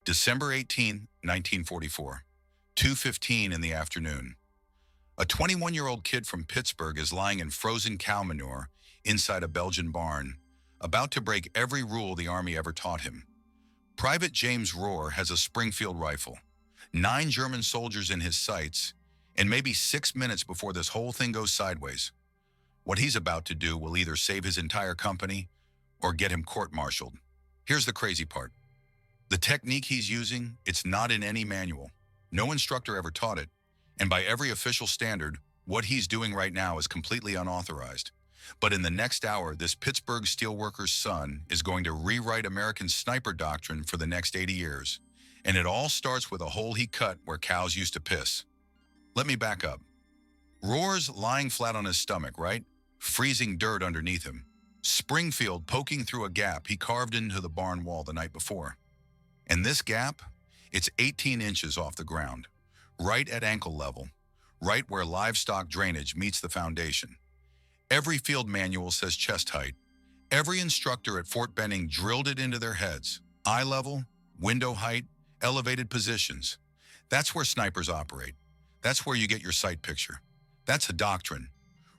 December 18, 1944, 2:15 in the afternoon. A 21-year-old kid from Pittsburgh is lying in frozen cow manure inside a Belgian barn, about to break every rule the Army ever taught him. Private James Rourke has a Springfield rifle, 9 German soldiers in his sights, and maybe 6 minutes before this whole thing goes sideways. What he's about to do will either save his entire company or get him court-martialed. Here's the crazy part. The technique he's using, it's not in any manual. No instructor ever taught it, and by every official standard, what he's doing right now is completely unauthorized. But in the next hour, this Pittsburgh steelworker's son is going to rewrite American sniper doctrine for the next 80 years. And it all starts with a hole he cut where cows used to piss. Let me back up. Rohr's lying flat on his stomach, right? Freezing dirt underneath him. Springfield poking through a gap he carved into the barn wall the night before. And this gap, it's 18 inches off the ground, right at ankle level, right where livestock drainage meets the foundation. Every field manual says chest height. Every instructor at Fort Benning drilled it into their heads. Eye level, window height, elevated positions. That's where snipers operate. That's where you get your sight picture. That's a doctrine.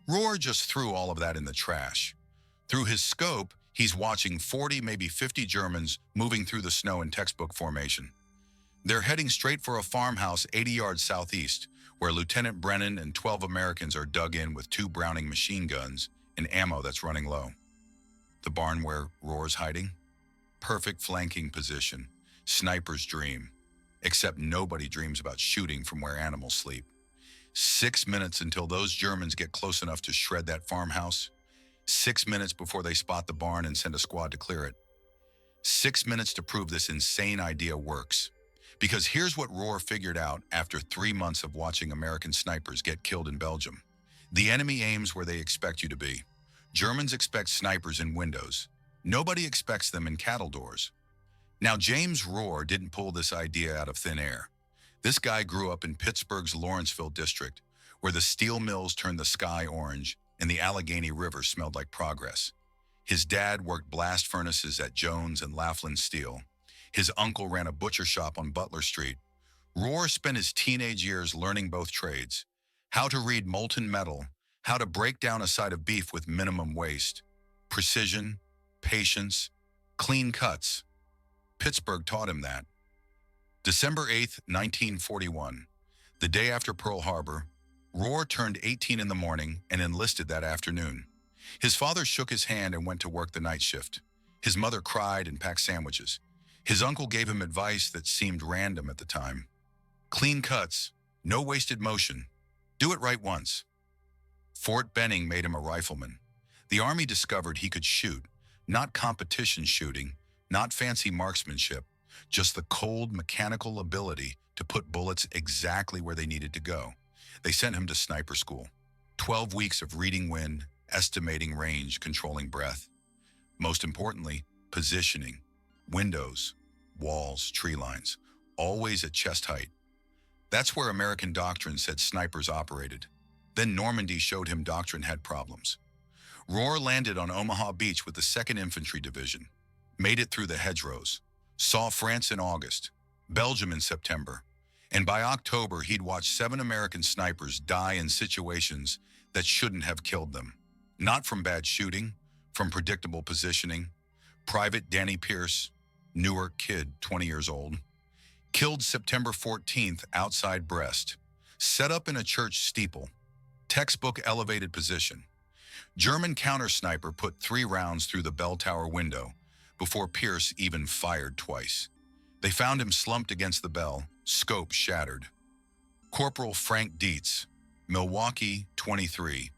Rohr just threw all of that in the trash. Through his scope, he's watching 40, maybe 50 Germans moving through the snow in textbook formation. They're heading straight for a farmhouse 80 yards southeast, where Lieutenant Brennan and 12 Americans are dug in with 2 Browning machine guns and ammo that's running low. The barn where Rohr's hiding? Perfect flanking position. Sniper's dream. Except nobody dreams about shooting from where animals sleep. 6 minutes until those Germans get close enough to shred that farmhouse. 6 minutes before they spot the barn and send a squad to clear it. 6 minutes to prove this insane idea works. Because here's what Rohr figured out after 3 months of watching American snipers get killed in Belgium. The enemy aims where they expect you to be. Germans expect snipers in windows. Nobody expects them in cattle doors. Now, James Rourke didn't pull this idea out of thin air. This guy grew up in Pittsburgh's Lawrenceville district, where the steel mills turned the sky orange and the Allegheny River smelled like progress. His dad worked blast furnaces at Jones and Laughlin Steel. His uncle ran a butcher shop on Butler Street. Rohr spent his teenage years learning both trades. How to read molten metal, how to break down a side of beef with minimum waste. Precision, patience, clean cuts. Pittsburgh taught him that. December 8, 1941, the day after Pearl Harbor, Rohr turned 18 in the morning and enlisted that afternoon. His father shook his hand and went to work the night shift. His mother cried and packed sandwiches. His uncle gave him advice that seemed random at the time. Clean cuts, no wasted motion. Do it right once. Fort Benning made him a rifleman. The Army discovered he could shoot, not competition shooting, not fancy marksmanship, just the cold mechanical ability to put bullets exactly where they needed to go. They sent him to sniper school. 12 weeks of reading wind, estimating range, controlling breath. Most importantly, positioning. Windows, walls, tree lines, always at chest height. That's where American doctrine said snipers operated. Then Normandy showed him doctrine had problems. Rohr landed on Omaha Beach with the 2nd Infantry Division, made it through the hedgerows, saw France in August, Belgium in September, and by October he'd watched 7 American snipers die in situations that shouldn't have killed them. Not from bad shooting, from predictable positioning. Private Danny Pierce, Newark kid, 20 years old, killed September 14th outside Brest, set up in a church steeple, textbook elevated position. German counter-sniper put 3 rounds through the bell tower window before Pierce even fired twice. They found him slumped against the bell, scope shattered. Corporal Frank Dietz, Milwaukee, 23,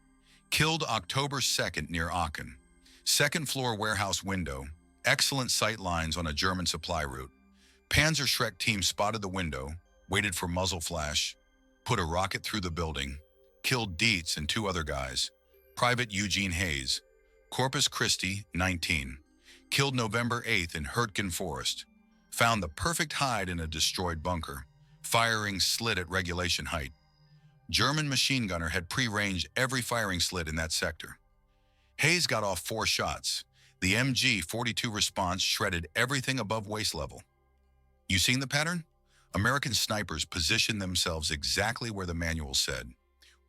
killed October 2nd near Aachen. 2nd floor warehouse window, excellent sight lines on a German supply route. Panzerschreck team spotted the window, waited for muzzle flash, put a rocket through the building, killed Dietz and 2 other guys. Private Eugene Hayes, Corpus Christi, 19, killed November 8th in Hurtgen Forest, found the perfect hide in a destroyed bunker, firing slit at regulation height. German machine gunner had pre-ranged every firing slit in that sector. Hayes got off 4 shots. The MG-42 response shredded everything above waist level. You seen the pattern? American snipers positioned themselves exactly where the manual said.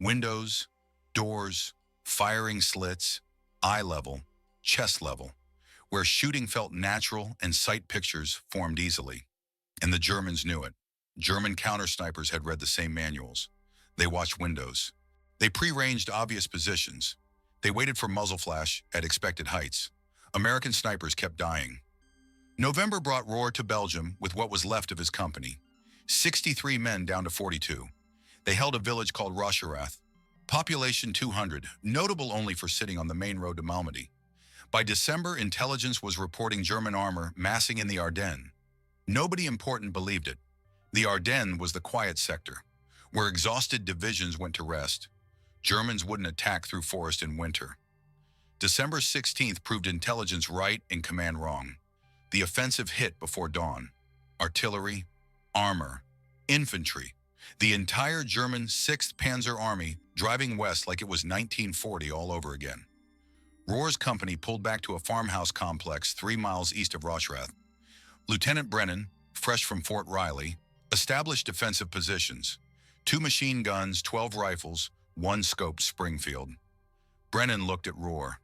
Windows, doors, firing slits, eye level, chest level, where shooting felt natural and sight pictures formed easily. And the Germans knew it. German counter-snipers had read the same manuals. They watched windows. They pre-ranged obvious positions. They waited for muzzle flash at expected heights. American snipers kept dying. November brought Rohr to Belgium with what was left of his company. 63 men down to 42. They held a village called Rocherath. Population 200, notable only for sitting on the main road to Malmedy. By December, intelligence was reporting German armor massing in the Ardennes. Nobody important believed it. The Ardennes was the quiet sector, where exhausted divisions went to rest. Germans wouldn't attack through forest in winter. December 16th proved intelligence right and command wrong. The offensive hit before dawn. Artillery, armor, infantry, the entire German 6th Panzer Army driving west like it was 1940 all over again. Rohr's company pulled back to a farmhouse complex 3 miles east of Rocherath. Lieutenant Brennan, fresh from Fort Riley, established defensive positions. 2 machine guns, 12 rifles, 1 scoped Springfield. Brennan looked at Rohr.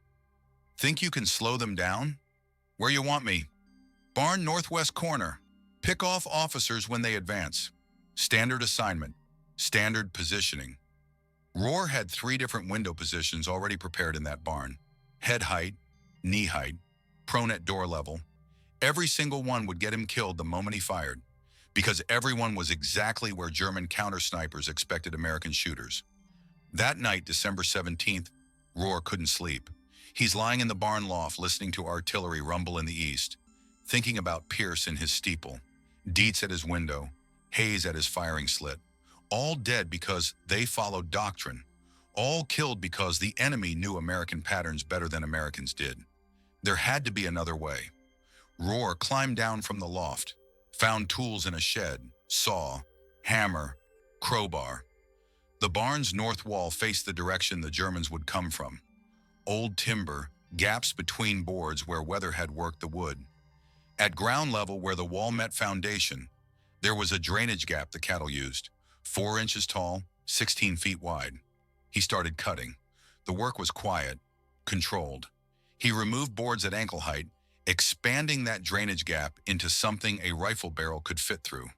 Think you can slow them down? Where you want me? Barn northwest corner. Pick off officers when they advance. Standard assignment. Standard positioning. Rohr had 3 different window positions already prepared in that barn. Head height, knee height, prone at door level. Every single one would get him killed the moment he fired, because everyone was exactly where German counter-snipers expected American shooters. That night, December 17th, Rohr couldn't sleep. He's lying in the barn loft listening to artillery rumble in the east, thinking about Pierce in his steeple, Dietz at his window, Hayes at his firing slit, all dead because they followed doctrine, all killed because the enemy knew American patterns better than Americans did. There had to be another way. Rohr climbed down from the loft, found tools in a shed, saw, hammer, crowbar. The barn's north wall faced the direction the Germans would come from. Old timber, gaps between boards where weather had worked the wood. At ground level where the wall met foundation, there was a drainage gap the cattle used, 4 inches tall, 16 feet wide. He started cutting. The work was quiet, controlled. He removed boards at ankle height, expanding that drainage gap into something a rifle barrel could fit through.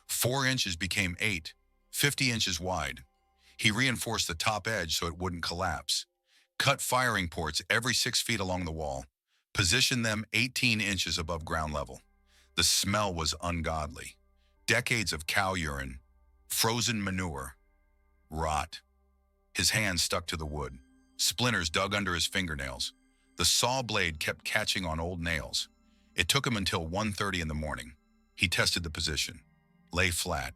4 inches became 8, 50 inches wide. He reinforced the top edge so it wouldn't collapse. Cut firing ports every 6 feet along the wall. Positioned them 18 inches above ground level. The smell was ungodly. Decades of cow urine, frozen manure, rot. His hands stuck to the wood. Splinters dug under his fingernails. The saw blade kept catching on old nails. It took him until 1:30 in the morning. He tested the position, lay flat,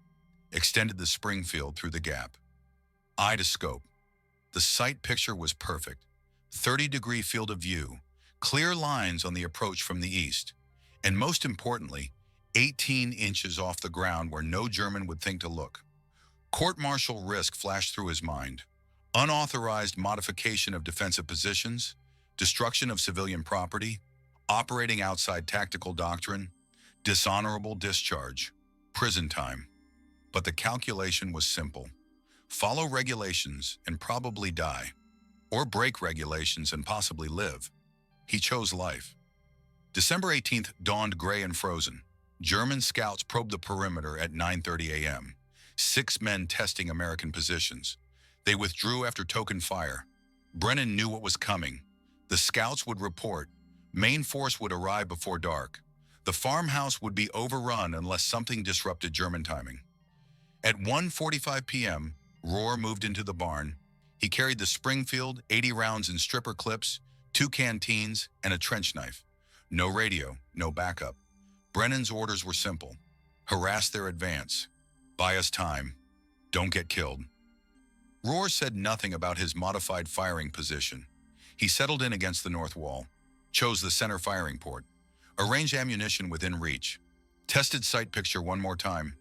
extended the Springfield through the gap. Eye to scope. The sight picture was perfect. 30-degree field of view, clear lines on the approach from the east, and most importantly, 18 inches off the ground where no German would think to look. Court-martial risk flashed through his mind. Unauthorized modification of defensive positions, destruction of civilian property, operating outside tactical doctrine, dishonorable discharge, prison time. But the calculation was simple. Follow regulations and probably die, or break regulations and possibly live. He chose life. December 18th dawned gray and frozen. German scouts probed the perimeter at 9:30 a.m. 6 men testing American positions. They withdrew after token fire. Brennan knew what was coming. The scouts would report. Main force would arrive before dark. The farmhouse would be overrun unless something disrupted German timing. At 1:45 p.m., Rohr moved into the barn. He carried the Springfield, 80 rounds in stripper clips, 2 canteens, and a trench knife. No radio, no backup. Brennan's orders were simple. Harass their advance. Buy us time. Don't get killed. Rohr said nothing about his modified firing position. He settled in against the north wall, chose the center firing port, arranged ammunition within reach, tested sight picture one more time,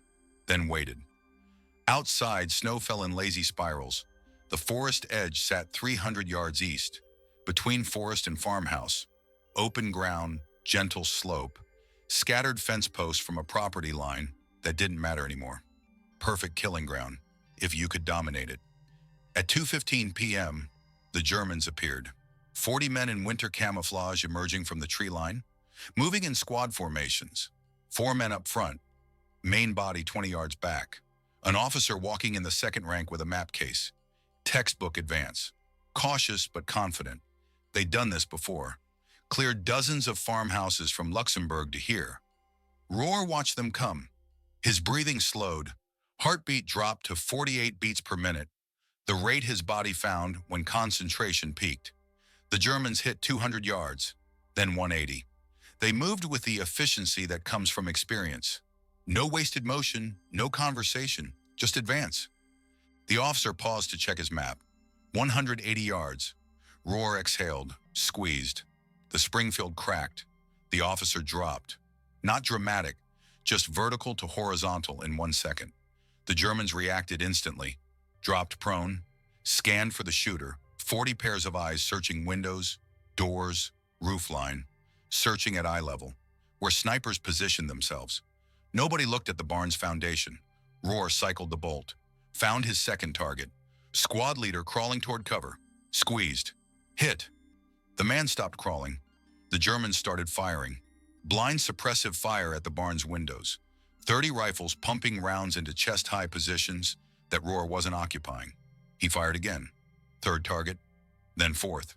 then waited. Outside, snow fell in lazy spirals. The forest edge sat 300 yards east, between forest and farmhouse. Open ground, gentle slope. Scattered fence posts from a property line that didn't matter anymore. Perfect killing ground, if you could dominate it. At 2:15 p.m., the Germans appeared. 40 men in winter camouflage emerging from the tree line, moving in squad formations. 4 men up front, main body 20 yards back. An officer walking in the second rank with a map case. Textbook advance. Cautious but confident. They'd done this before. Cleared dozens of farmhouses from Luxembourg to here. Rohr watched them come. His breathing slowed. Heartbeat dropped to 48 beats per minute, the rate his body found when concentration peaked. The Germans hit 200 yards, then 180. They moved with the efficiency that comes from experience. No wasted motion, no conversation, just advance. The officer paused to check his map. 180 yards. Rohr exhaled, squeezed. The Springfield cracked. The officer dropped. Not dramatic, just vertical to horizontal in 1 second. The Germans reacted instantly. Dropped prone, scanned for the shooter, 40 pairs of eyes searching windows, doors, roofline, searching at eye level, where snipers positioned themselves. Nobody looked at the barn's foundation. Rohr cycled the bolt, found his second target. Squad leader crawling toward cover, squeezed, hit. The man stopped crawling. The Germans started firing. Blind suppressive fire at the barn's windows. 30 rifles pumping rounds into chest-high positions that Rohr wasn't occupying. He fired again. Third target, then fourth.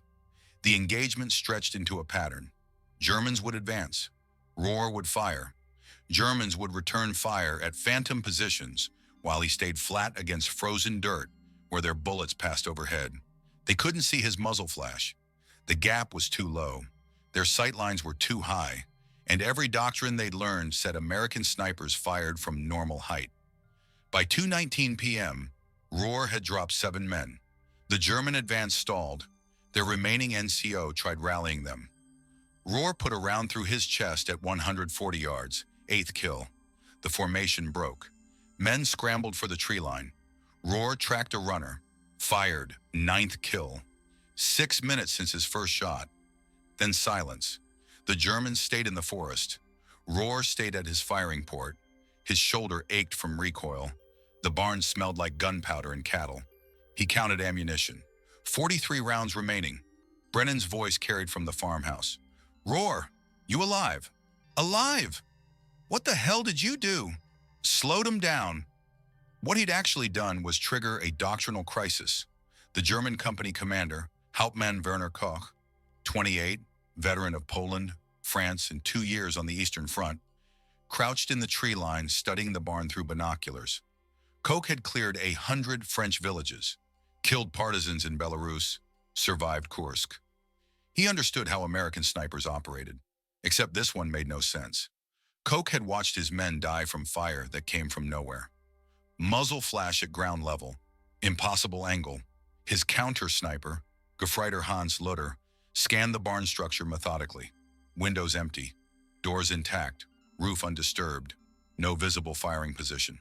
The engagement stretched into a pattern. Germans would advance. Rohr would fire. Germans would return fire at phantom positions while he stayed flat against frozen dirt where their bullets passed overhead. They couldn't see his muzzle flash. The gap was too low. Their sight lines were too high, and every doctrine they'd learned said American snipers fired from normal height. By 2:19 p.m., Rohr had dropped 7 men. The German advance stalled. Their remaining NCO tried rallying them. Rohr put a round through his chest at 140 yards, 8th kill. The formation broke. Men scrambled for the tree line. Rohr tracked a runner, fired, 9th kill. 6 minutes since his first shot. Then silence. The Germans stayed in the forest. Rohr stayed at his firing port. His shoulder ached from recoil. The barn smelled like gunpowder and cattle. He counted ammunition. 43 rounds remaining. Brennan's voice carried from the farmhouse. "Rohr, you alive? Alive? What the hell did you do?" Slowed him down. What he'd actually done was trigger a doctrinal crisis. The German company commander, Hauptmann Werner Koch, 28, veteran of Poland, France, and 2 years on the Eastern Front, crouched in the tree line studying the barn through binoculars. Koch had cleared 100 French villages, killed partisans in Belarus, survived Kursk. He understood how American snipers operated, except this one made no sense. Koch had watched his men die from fire that came from nowhere. Muzzle flash at ground level, impossible angle. His counter-sniper, Gefreiter Hans Lutter, scanned the barn structure methodically. Windows empty, doors intact, roof undisturbed, no visible firing position.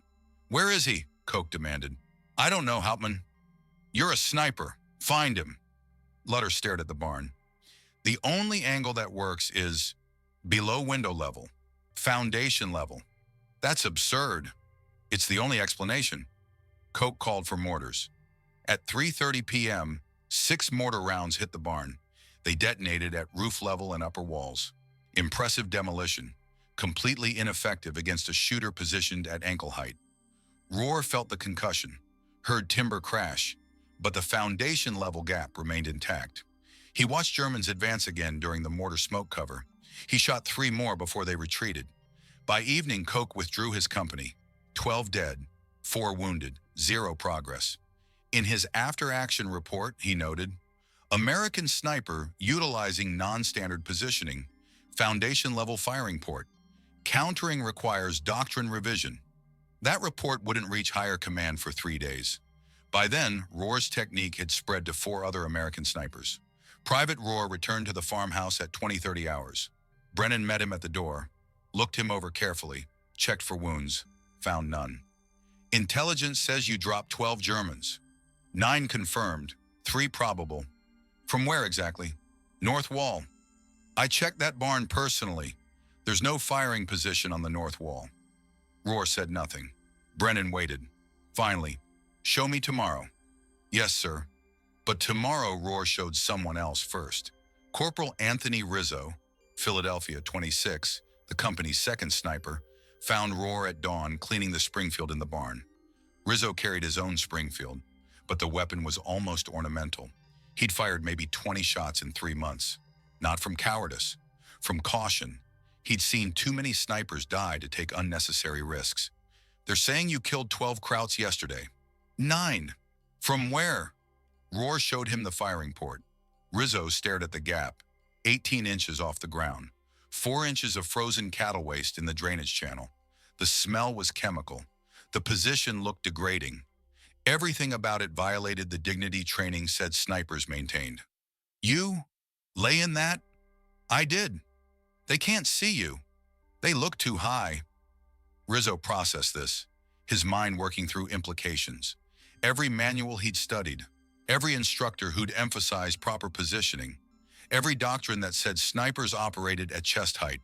"Where is he?" Koch demanded. "I don't know, Hauptmann." "You're a sniper. Find him." Lutter stared at the barn. "The only angle that works is below window level, foundation level. That's absurd." "It's the only explanation." Koch called for mortars. At 3:30 p.m., 6 mortar rounds hit the barn. They detonated at roof level and upper walls. Impressive demolition, completely ineffective against a shooter positioned at ankle height. Rohr felt the concussion, heard timber crash, but the foundation level gap remained intact. He watched Germans advance again during the mortar smoke cover. He shot 3 more before they retreated. By evening, Koch withdrew his company. 12 dead, 4 wounded, 0 progress. In his after-action report, he noted, "American sniper utilizing non-standard positioning, foundation-level firing port. Countering requires doctrine revision." That report wouldn't reach higher command for 3 days. By then, Rohr's technique had spread to 4 other American snipers. Private Rohr returned to the farmhouse at 20-30 hours. Brennan met him at the door, looked him over carefully, checked for wounds, found none. "Intelligence says you dropped 12 Germans. 9 confirmed, 3 probable. From where exactly?" "North Wall. I checked that barn personally. There's no firing position on the north wall. Rohr said nothing. Brennan waited. Finally, show me tomorrow. Yes, sir. But tomorrow Rohr showed someone else first. Corporal Anthony Rizzo, Philadelphia 26, the company's second sniper, found Rohr at dawn cleaning the Springfield in the barn. Rizzo carried his own Springfield, but the weapon was almost ornamental. He'd fired maybe 20 shots in 3 months. Not from cowardice, from caution. He'd seen too many snipers die to take unnecessary risks. They're saying you killed 12 Krauts yesterday. 9. From where? Rohr showed him the firing port. Rizzo stared at the gap, 18 inches off the ground, 4 inches of frozen cattle waste in the drainage channel. The smell was chemical. The position looked degrading. Everything about it violated the dignity training said snipers maintained. You? Lay in that? I did. They can't see you. They look too high. Rizzo processed this, his mind working through implications. Every manual he'd studied, every instructor who'd emphasized proper positioning, every doctrine that said snipers operated at chest height.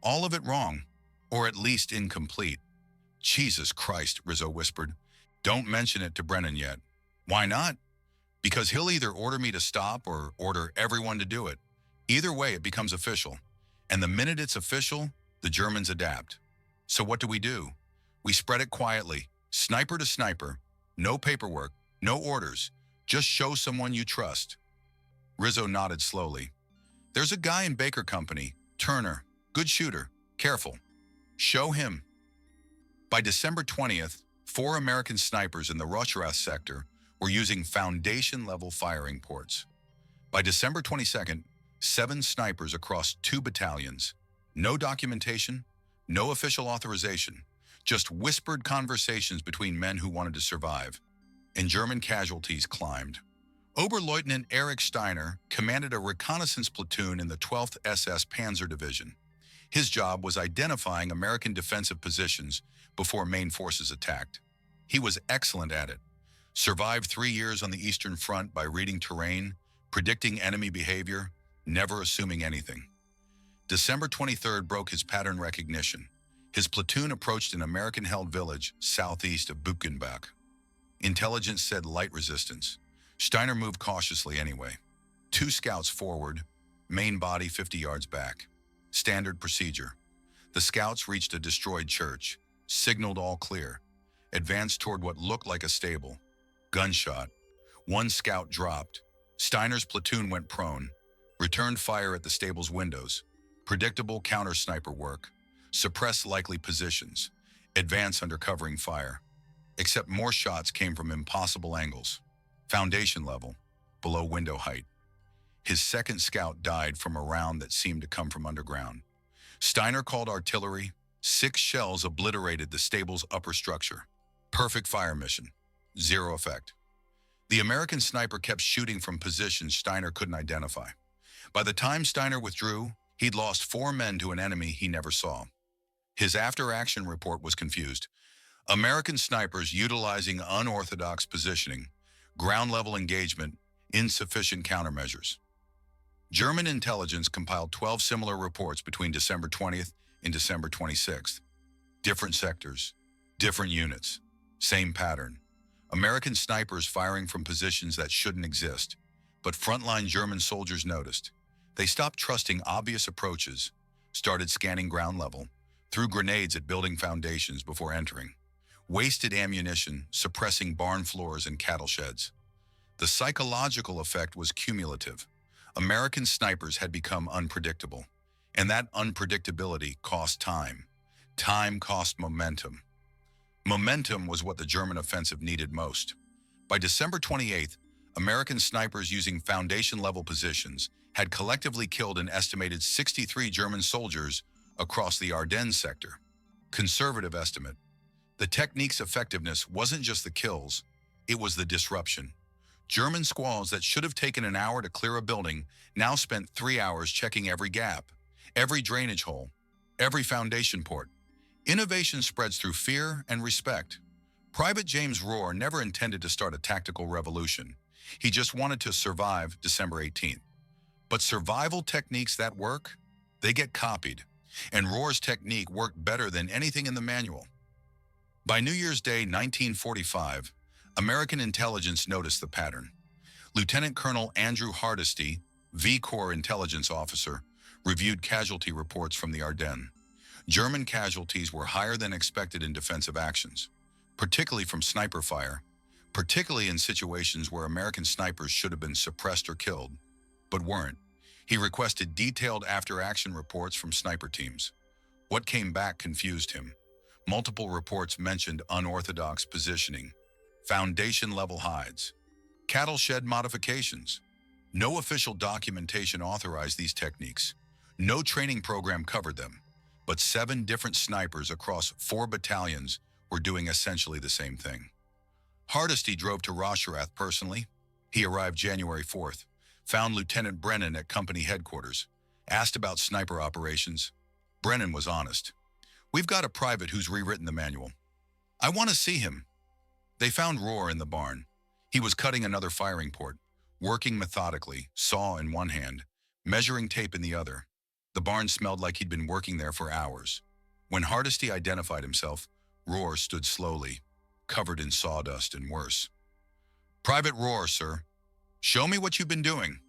All of it wrong, or at least incomplete. Jesus Christ, Rizzo whispered. Don't mention it to Brennan yet. Why not? Because he'll either order me to stop or order everyone to do it. Either way, it becomes official. And the minute it's official, the Germans adapt. So what do? We spread it quietly, sniper to sniper, no paperwork, no orders, just show someone you trust. Rizzo nodded slowly. There's a guy in Baker Company, Turner, good shooter, careful. Show him. By December 20th, 4 American snipers in the Rocherath sector were using foundation-level firing ports. By December 22nd, 7 snipers across 2 battalions. No documentation, no official authorization, just whispered conversations between men who wanted to survive. And German casualties climbed. Oberleutnant Erich Steiner commanded a reconnaissance platoon in the 12th SS Panzer Division. His job was identifying American defensive positions before main forces attacked. He was excellent at it. Survived 3 years on the Eastern Front by reading terrain, predicting enemy behavior, never assuming anything. December 23rd broke his pattern recognition. His platoon approached an American-held village southeast of Buchenbach. Intelligence said light resistance. Steiner moved cautiously anyway. 2 scouts forward, main body 50 yards back. Standard procedure. The scouts reached a destroyed church, signaled all clear, advanced toward what looked like a stable. Gunshot. 1 scout dropped. Steiner's platoon went prone, returned fire at the stable's windows. Predictable counter-sniper work. Suppress likely positions. Advance under covering fire. Except more shots came from impossible angles. Foundation level, below window height. His second scout died from a round that seemed to come from underground. Steiner called artillery. 6 shells obliterated the stable's upper structure. Perfect fire mission. 0 effect. The American sniper kept shooting from positions Steiner couldn't identify. By the time Steiner withdrew, he'd lost 4 men to an enemy he never saw. His after-action report was confused. American snipers utilizing unorthodox positioning, ground-level engagement, insufficient countermeasures. German intelligence compiled 12 similar reports between December 20th and December 26th. Different sectors, different units, same pattern. American snipers firing from positions that shouldn't exist. But frontline German soldiers noticed. They stopped trusting obvious approaches, started scanning ground level, threw grenades at building foundations before entering. Wasted ammunition, suppressing barn floors and cattle sheds. The psychological effect was cumulative. American snipers had become unpredictable, and that unpredictability cost time. Time cost momentum. Momentum was what the German offensive needed most. By December 28th, American snipers using foundation-level positions had collectively killed an estimated 63 German soldiers across the Ardennes sector. Conservative estimate. The technique's effectiveness wasn't just the kills, it was the disruption. German squads that should have taken an hour to clear a building now spent 3 hours checking every gap, every drainage hole, every foundation port. Innovation spreads through fear and respect. Private James Rourke never intended to start a tactical revolution. He just wanted to survive December 18th. But survival techniques that work, they get copied. and Rohr's technique worked better than anything in the manual. By New Year's Day 1945, American intelligence noticed the pattern. Lieutenant Colonel Andrew Hardesty, V Corps intelligence officer, reviewed casualty reports from the Ardennes. German casualties were higher than expected in defensive actions, particularly from sniper fire, particularly in situations where American snipers should have been suppressed or killed, but weren't. He requested detailed after-action reports from sniper teams. What came back confused him. Multiple reports mentioned unorthodox positioning, foundation-level hides, cattle shed modifications. No official documentation authorized these techniques. No training program covered them, but 7 different snipers across 4 battalions were doing essentially the same thing. Hardesty drove to Rosherath personally. He arrived January 4th, found Lieutenant Brennan at company headquarters, asked about sniper operations. Brennan was honest. "We've got a private who's rewritten the manual. I want to see him." They found Rohr in the barn. He was cutting another firing port, working methodically, saw in one hand, measuring tape in the other. The barn smelled like he'd been working there for hours. When Hardesty identified himself, Rohr stood slowly, covered in sawdust and worse. "Private Rohr, sir. Show me what you've been doing."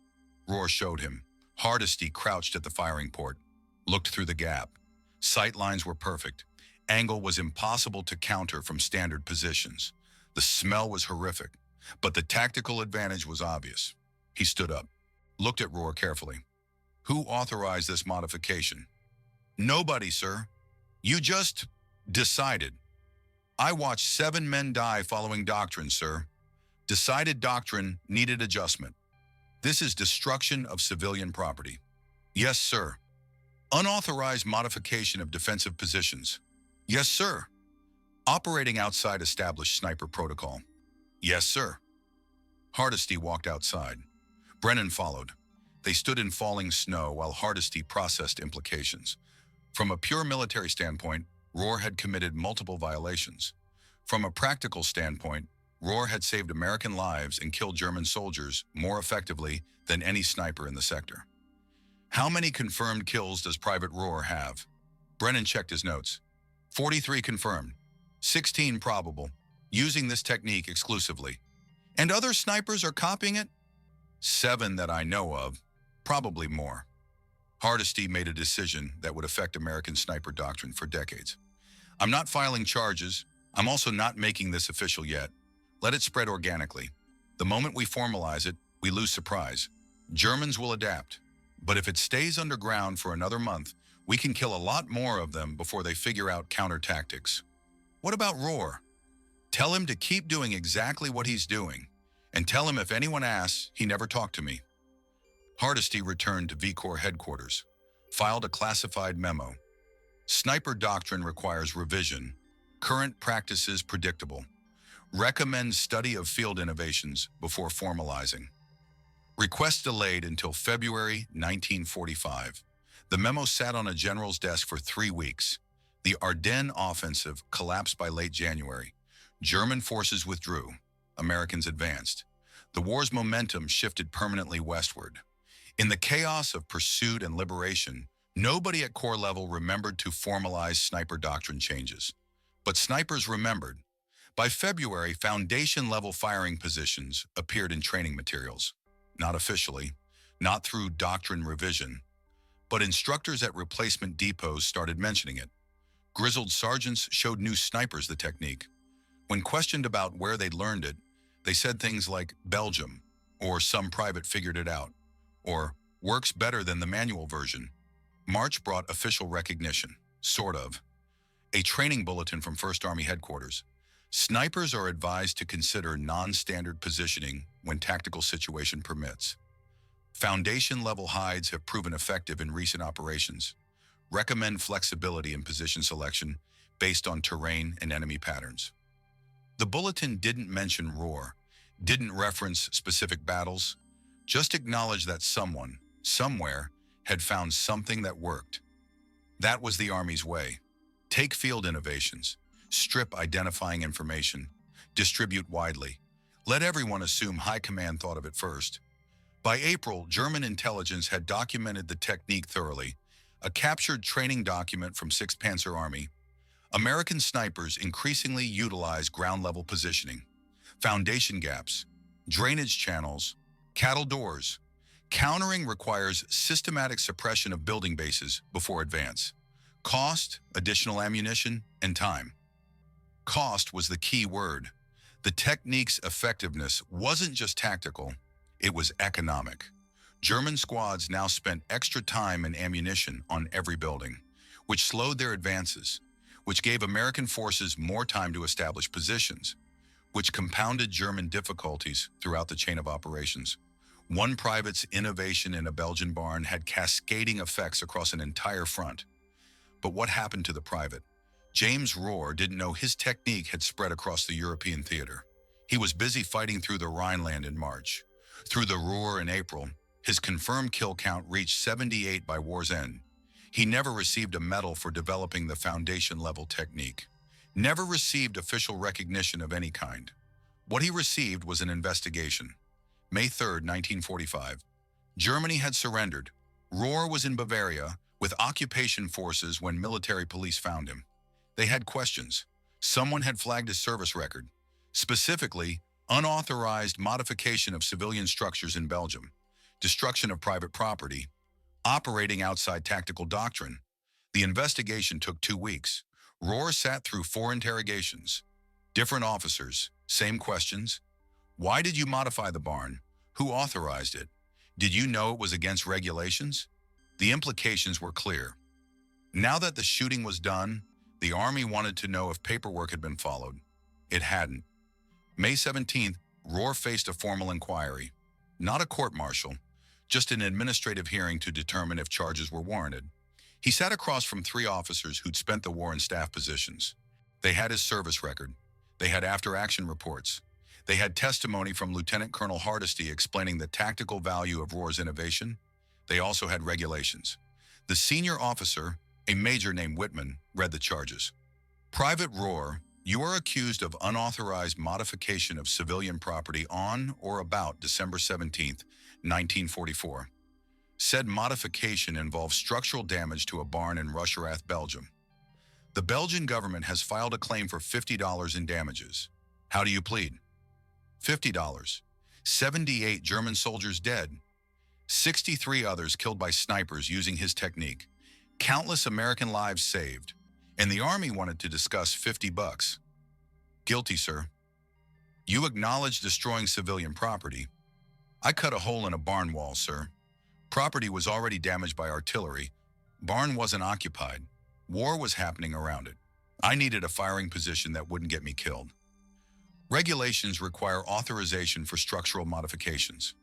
Rohr showed him. Hardesty crouched at the firing port, looked through the gap. Sight lines were perfect. Angle was impossible to counter from standard positions. The smell was horrific, but the tactical advantage was obvious. He stood up, looked at Rohr carefully. "Who authorized this modification?" "Nobody, sir. You just decided." "I watched 7 men die following doctrine, sir. Decided doctrine needed adjustment. This is destruction of civilian property." "Yes, sir." "Unauthorized modification of defensive positions." "Yes, sir." "Operating outside established sniper protocol." "Yes, sir." Hardesty walked outside. Brennan followed. They stood in falling snow while Hardesty processed implications. From a pure military standpoint, Rohr had committed multiple violations. From a practical standpoint, Rohr had saved American lives and killed German soldiers more effectively than any sniper in the sector. "How many confirmed kills does Private Rohr have?" Brennan checked his notes. 43 confirmed, 16 probable, using this technique exclusively. "And other snipers are copying it?" 7 that I know of, probably more. Hardesty made a decision that would affect American sniper doctrine for decades. "I'm not filing charges. I'm also not making this official yet. Let it spread organically. The moment we formalize it, we lose surprise. Germans will adapt. But if it stays underground for another month, we can kill a lot more of them before they figure out counter tactics." "What about Rohr?" "Tell him to keep doing exactly what he's doing. And tell him if anyone asks, he never talked to me." Hardesty returned to V Corps headquarters, filed a classified memo. "Sniper doctrine requires revision. Current practices predictable. Recommends study of field innovations before formalizing. Request delayed until February 1945. The memo sat on a general's desk for 3 weeks. The Ardennes offensive collapsed by late January. German forces withdrew. Americans advanced. The war's momentum shifted permanently westward. In the chaos of pursuit and liberation, nobody at corps level remembered to formalize sniper doctrine changes. But snipers remembered. By February, foundation-level firing positions appeared in training materials. Not officially, not through doctrine revision, but instructors at replacement depots started mentioning it. Grizzled sergeants showed new snipers the technique. When questioned about where they'd learned it, they said things like Belgium, or some private figured it out, or works better than the manual version. March brought official recognition, sort of. A training bulletin from 1st Army headquarters. Snipers are advised to consider non-standard positioning when tactical situation permits. Foundation-level hides have proven effective in recent operations. Recommend flexibility in position selection based on terrain and enemy patterns. The bulletin didn't mention Rohr, didn't reference specific battles, just acknowledged that someone, somewhere, had found something that worked. That was the Army's way. Take field innovations, strip identifying information, distribute widely. Let everyone assume high command thought of it first. By April, German intelligence had documented the technique thoroughly. a captured training document from 6th Panzer Army. American snipers increasingly utilize ground-level positioning, foundation gaps, drainage channels, cattle doors. Countering requires systematic suppression of building bases before advance. Cost, additional ammunition, and time. Cost was the key word. The technique's effectiveness wasn't just tactical, it was economic. German squads now spent extra time and ammunition on every building, which slowed their advances, which gave American forces more time to establish positions, which compounded German difficulties throughout the chain of operations. One private's innovation in a Belgian barn had cascading effects across an entire front. But what happened to the private? James Rourke didn't know his technique had spread across the European theater. He was busy fighting through the Rhineland in March. Through the Ruhr in April, his confirmed kill count reached 78 by war's end. He never received a medal for developing the foundation-level technique. Never received official recognition of any kind. What he received was an investigation. May 3, 1945. Germany had surrendered. Rohr was in Bavaria with occupation forces when military police found him. They had questions. Someone had flagged his service record, specifically unauthorized modification of civilian structures in Belgium, destruction of private property, operating outside tactical doctrine. The investigation took 2 weeks. Rohr sat through 4 interrogations. Different officers, same questions. Why did you modify the barn? Who authorized it? Did you know it was against regulations? The implications were clear. Now that the shooting was done, the Army wanted to know if paperwork had been followed. It hadn't. May 17th, Rohr faced a formal inquiry. Not a court-martial, just an administrative hearing to determine if charges were warranted. He sat across from 3 officers who'd spent the war in staff positions. They had his service record. They had after-action reports. They had testimony from Lieutenant Colonel Hardesty explaining the tactical value of Rohr's innovation. They also had regulations. The senior officer, a major named Whitman, read the charges. Private Rohr, you are accused of unauthorized modification of civilian property on or about December 17, 1944. Said modification involves structural damage to a barn in Rusherath, Belgium. The Belgian government has filed a claim for $50 in damages. How do you plead? $50. 78 German soldiers dead. 63 others killed by snipers using his technique. Countless American lives saved. And the Army wanted to discuss $50. Guilty, sir. You acknowledge destroying civilian property. I cut a hole in a barn wall, sir. Property was already damaged by artillery. Barn wasn't occupied. War was happening around it. I needed a firing position that wouldn't get me killed. Regulations require authorization for structural modifications.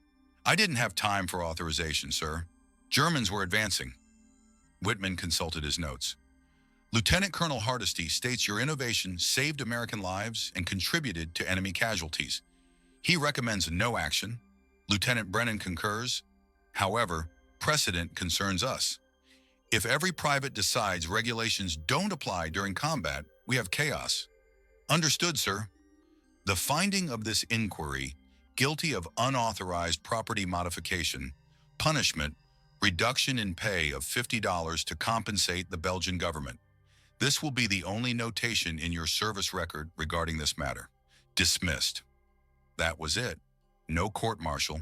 I didn't have time for authorization, sir. Germans were advancing. Whitman consulted his notes. Lieutenant Colonel Hardesty states your innovation saved American lives and contributed to enemy casualties. He recommends no action. Lieutenant Brennan concurs. However, precedent concerns us. If every private decides regulations don't apply during combat, we have chaos. Understood, sir. The finding of this inquiry, guilty of unauthorized property modification, punishment, reduction in pay of $50 to compensate the Belgian government. This will be the only notation in your service record regarding this matter. Dismissed. That was it. No court-martial,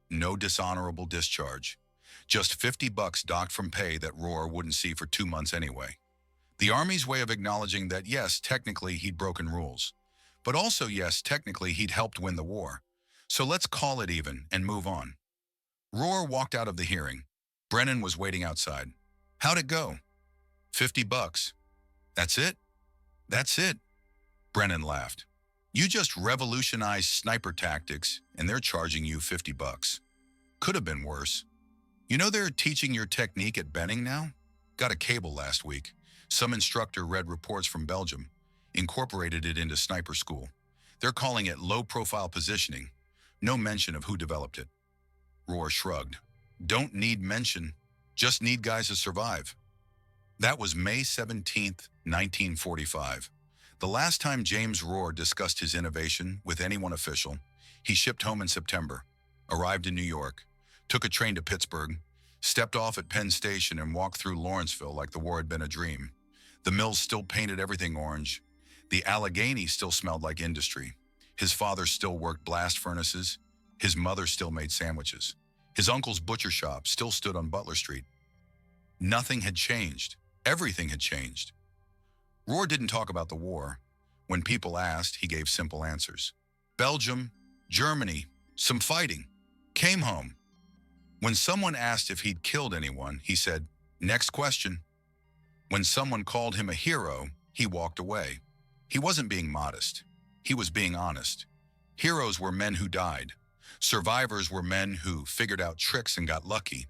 no dishonorable discharge. Just $50 docked from pay that Rohr wouldn't see for 2 months anyway. The Army's way of acknowledging that yes, technically he'd broken rules, but also yes, technically he'd helped win the war. So let's call it even and move on. Rohr walked out of the hearing. Brennan was waiting outside. How'd it go? $50. That's it? That's it. Brennan laughed. You just revolutionized sniper tactics and they're charging you $50. Could have been worse. You know they're teaching your technique at Benning now? Got a cable last week. Some instructor read reports from Belgium, incorporated it into sniper school. They're calling it low-profile positioning. No mention of who developed it. Rohr shrugged. Don't need mention, just need guys to survive. That was May 17th, 1945. The last time James Rourke discussed his innovation with anyone official. He shipped home in September, arrived in New York, took a train to Pittsburgh, Stepped off at Penn Station and walked through Lawrenceville like the war had been a dream. The mills still painted everything orange. The Allegheny still smelled like industry. His father still worked blast furnaces. His mother still made sandwiches. His uncle's butcher shop still stood on Butler Street. Nothing had changed. Everything had changed. Rohr didn't talk about the war. When people asked, he gave simple answers. Belgium, Germany, some fighting. Came home. When someone asked if he'd killed anyone, he said, "Next question." When someone called him a hero, he walked away. He wasn't being modest. He was being honest. Heroes were men who died. Survivors were men who figured out tricks and got lucky.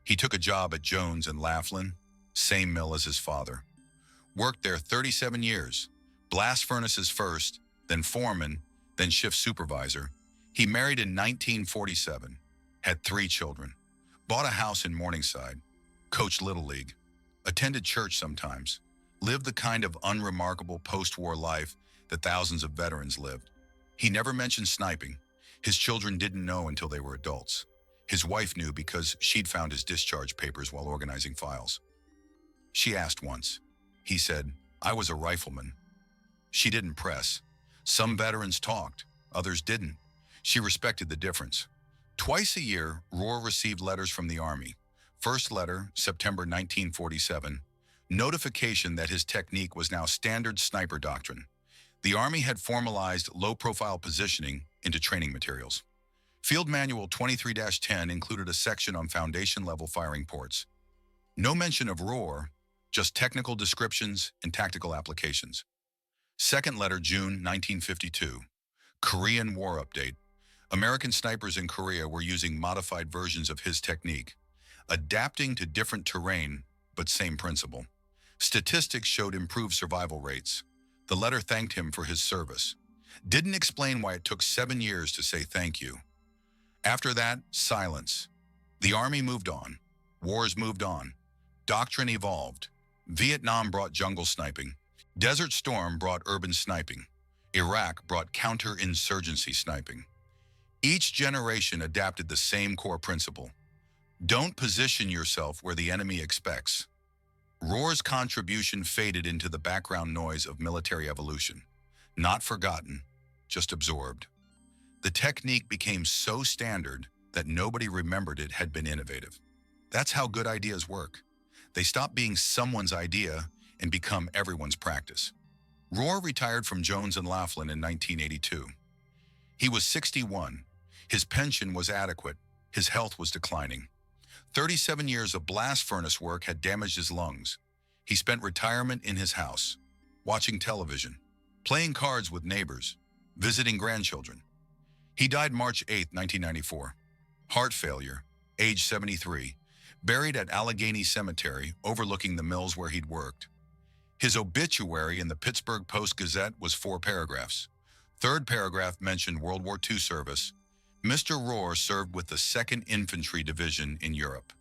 He took a job at Jones and Laughlin, same mill as his father. Worked there 37 years. Blast furnaces first, then foreman, then shift supervisor. He married in 1947, had 3 children, bought a house in Morningside, coached Little League, attended church sometimes, lived the kind of unremarkable post-war life that thousands of veterans lived. He never mentioned sniping. His children didn't know until they were adults. His wife knew because she'd found his discharge papers while organizing files. She asked once. He said, "I was a rifleman." She didn't press. Some veterans talked, others didn't. She respected the difference. Twice a year, Rohr received letters from the Army. First letter, September 1947, notification that his technique was now standard sniper doctrine. The Army had formalized low-profile positioning into training materials. Field Manual 23-10 included a section on foundation-level firing ports. No mention of Rohr, just technical descriptions and tactical applications. Second letter, June 1952. Korean War update. American snipers in Korea were using modified versions of his technique, adapting to different terrain, but same principle. Statistics showed improved survival rates. The letter thanked him for his service. Didn't explain why it took 7 years to say thank you. After that, silence. The Army moved on. Wars moved on. Doctrine evolved. Vietnam brought jungle sniping. Desert Storm brought urban sniping. Iraq brought counterinsurgency sniping. Each generation adapted the same core principle. Don't position yourself where the enemy expects. Rohr's contribution faded into the background noise of military evolution. Not forgotten, just absorbed. The technique became so standard that nobody remembered it had been innovative. That's how good ideas work. They stop being someone's idea and become everyone's practice. Rohr retired from Jones and Laughlin in 1982. He was 61. His pension was adequate. His health was declining. 37 years of blast furnace work had damaged his lungs. He spent retirement in his house, watching television, playing cards with neighbors, visiting grandchildren. He died March 8, 1994. Heart failure, age 73, buried at Allegheny Cemetery, overlooking the mills where he'd worked. His obituary in the Pittsburgh Post-Gazette was 4 paragraphs. Third paragraph mentioned World War II service. Mr. Rohr served with the 2nd Infantry Division in Europe.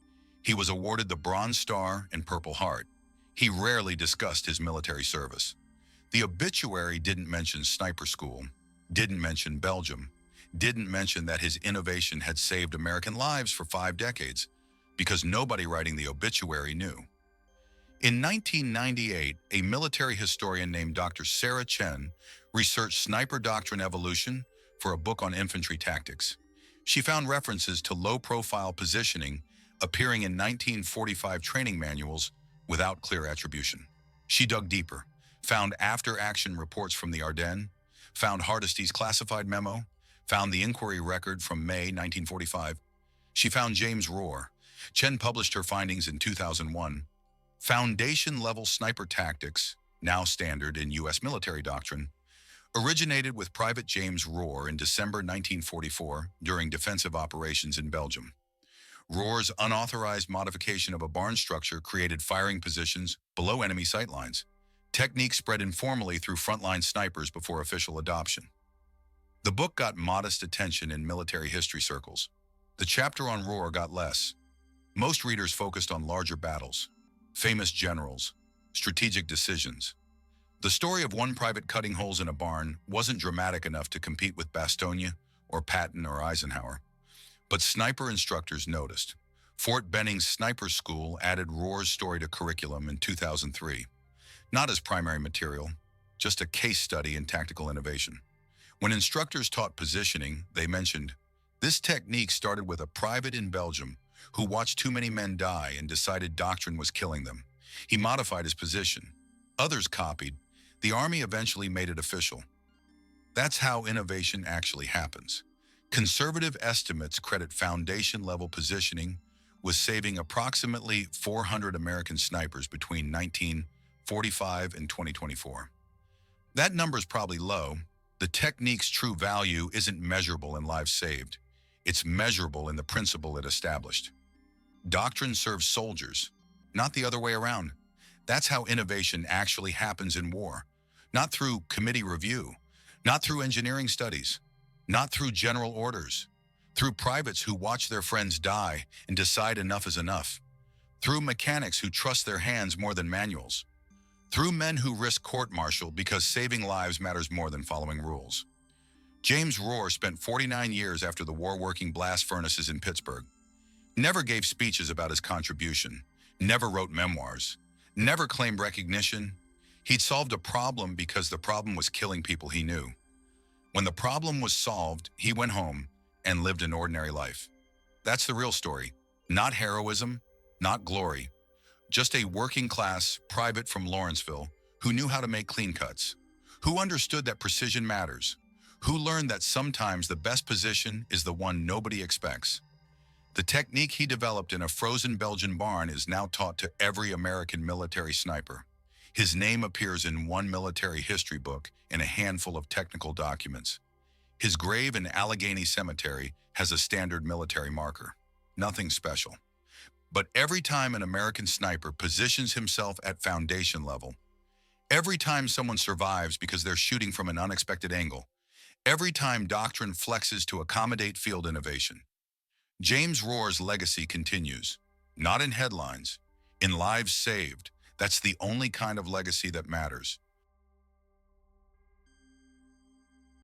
He was awarded the Bronze Star and Purple Heart. He rarely discussed his military service. The obituary didn't mention sniper school, didn't mention Belgium, didn't mention that his innovation had saved American lives for 5 decades, because nobody writing the obituary knew. In 1998, a military historian named Dr. Sarah Chen researched sniper doctrine evolution for a book on infantry tactics. She found references to low-profile positioning appearing in 1945 training manuals without clear attribution. She dug deeper, found after-action reports from the Ardennes, found Hardesty's classified memo, found the inquiry record from May 1945. She found James Rourke. Chen published her findings in 2001. Foundation-level sniper tactics, now standard in U.S. military doctrine, originated with Private James Rourke in December 1944 during defensive operations in Belgium. Rohr's unauthorized modification of a barn structure created firing positions below enemy sight lines. Technique spread informally through frontline snipers before official adoption. The book got modest attention in military history circles. The chapter on Rohrke got less. Most readers focused on larger battles, famous generals, strategic decisions. The story of one private cutting holes in a barn wasn't dramatic enough to compete with Bastogne or Patton or Eisenhower. But sniper instructors noticed. Fort Benning's sniper school added Rohr's story to curriculum in 2003, not as primary material, just a case study in tactical innovation. When instructors taught positioning, they mentioned, this technique started with a private in Belgium who watched too many men die and decided doctrine was killing them. He modified his position. Others copied. The army eventually made it official. That's how innovation actually happens. Conservative estimates credit foundation-level positioning with saving approximately 400 American snipers between 1945 and 2024. That number's probably low. The technique's true value isn't measurable in lives saved. It's measurable in the principle it established. Doctrine serves soldiers, not the other way around. That's how innovation actually happens in war. Not through committee review, not through engineering studies, not through general orders, through privates who watch their friends die and decide enough is enough, through mechanics who trust their hands more than manuals, through men who risk court-martial because saving lives matters more than following rules. James Rourke spent 49 years after the war working blast furnaces in Pittsburgh. Never gave speeches about his contribution, never wrote memoirs, never claimed recognition. He'd solved a problem because the problem was killing people he knew. When the problem was solved, he went home and lived an ordinary life. That's the real story. Not heroism, not glory. Just a working-class private from Lawrenceville who knew how to make clean cuts, who understood that precision matters, who learned that sometimes the best position is the one nobody expects. The technique he developed in a frozen Belgian barn is now taught to every American military sniper. His name appears in one military history book and a handful of technical documents. His grave in Allegheny Cemetery has a standard military marker. Nothing special. But every time an American sniper positions himself at foundation level, every time someone survives because they're shooting from an unexpected angle, every time doctrine flexes to accommodate field innovation, James Rohr's legacy continues, not in headlines, in lives saved. That's the only kind of legacy that matters.